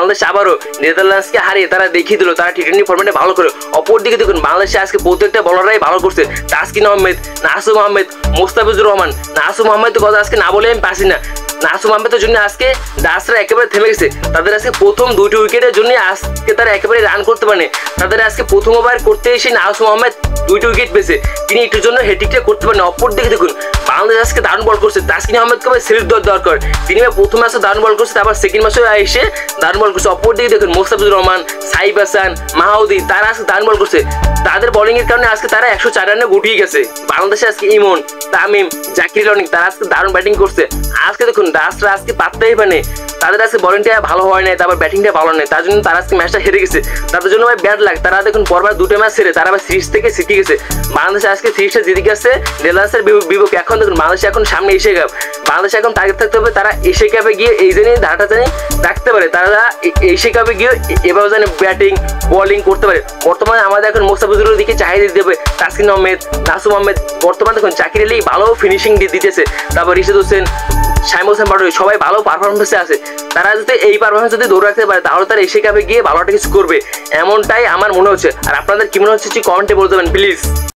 বাংলাদেশ আবারও নেদারল্যান্ডসকে হারিয়ে তারা দেখিয়ে দিল তারা টি-20 ফরম্যাটে ভালো করে। অপরদিকে দেখুন বাংলাদেশে আজকে প্রত্যেকটা বলাররাই ভালো করছে। তাসকিন আহমেদ, নাসুম আহমেদ, মোস্তাফিজুর রহমান। নাসুম আহমেদ কথা আজকে না বলে আমি পারছি না। নাসুম আহমেদের জন্য আজকে ডাসরা একেবারে থেমে গেছে। তাদের আজকে প্রথম 2টি উইকেটের জন্য আজকে তারা একেবারে রান করতে পারে। তাদের আজকে প্রথম ওভার করতে এসে নাসুম আহমেদ 2টি উইকেট পেয়েছে, তিনি একটুর জন্য হেট্রিকটা করতে পারেন। অপর দিকে দেখুন বাংলাদেশ আজকে দারুণ বল করছে। তাসকিন আহমেদকে সিরিজ দরকার, তিনি প্রথম ম্যাচে দারুণ বল করছে, তারপর সেকেন্ড ম্যাচে এসে দারুণ বল করছে। অপর দিকে দেখুন মোস্তাফিজুর রহমান, সাইফ হাসান, মাহাউদি তারা আজকে দারুণ বল করছে। তাদের বোলিং এর কারণে আজকে তারা 104 রানে গুটিয়ে গেছে। বাংলাদেশে আজকে ইমন, তামিম, জাকির লনিক তারা আজকে দারুণ ব্যাটিং করছে। আজকে দেখুন ডাসরা আজকে পাত্তাই পানে, তাদের আজকে বোলিংটা ভালো হয় নাই, তারপর ব্যাটিংটা ভালো নেই, তার জন্য তারা আজকে ম্যাচটা হেরে গেছে। তাদের জন্য ভাই ব্যাড লাগ। তারা দেখুন পরবার 2টা ম্যাচ হেরে তারা আবার সিরিজ থেকে শিখে গেছে। বাংলাদেশ আজকে সিরিজটা জিতে গেছে নেদারল্যান্ডসের বিপক্ষে। এখন দেখুন বাংলাদেশ এখন সামনে এশিয়া কাপ, বাংলাদেশ এখন টার্গেট থাকতে হবে তারা এশিয়া কাপে গিয়ে এই জন্যই ধারাটা জানি রাখতে পারে, তারা এশিয়া কাপে গিয়ে এভাবে জানি ব্যাটিং বোলিং করতে পারে। বর্তমানে আমাদের এখন মোস্তাফিজুরের দিকে চাহিদা দিতে হবে। তাসকিন আহমেদ, নাসুম আহমেদ বর্তমানে দেখুন জাকির আলী ভালো ফিনিশিং দিতেছে, তারপর রিশাদ হোসেন, শাইম হোসেন পাটোয়ারি সবাই ভালো পারফরমেন্সে আছে। তারা যদি এই পারফরমেন্স যদি ধরে রাখতে পারে তাহলে তারা এশিয়া কাপে গিয়ে ভালো একটা কিছু করবে, এমনটাই আমার মনে হচ্ছে। আর আপনাদের কি মনে হচ্ছে কমেন্টে বলতে পারেন প্লিজ।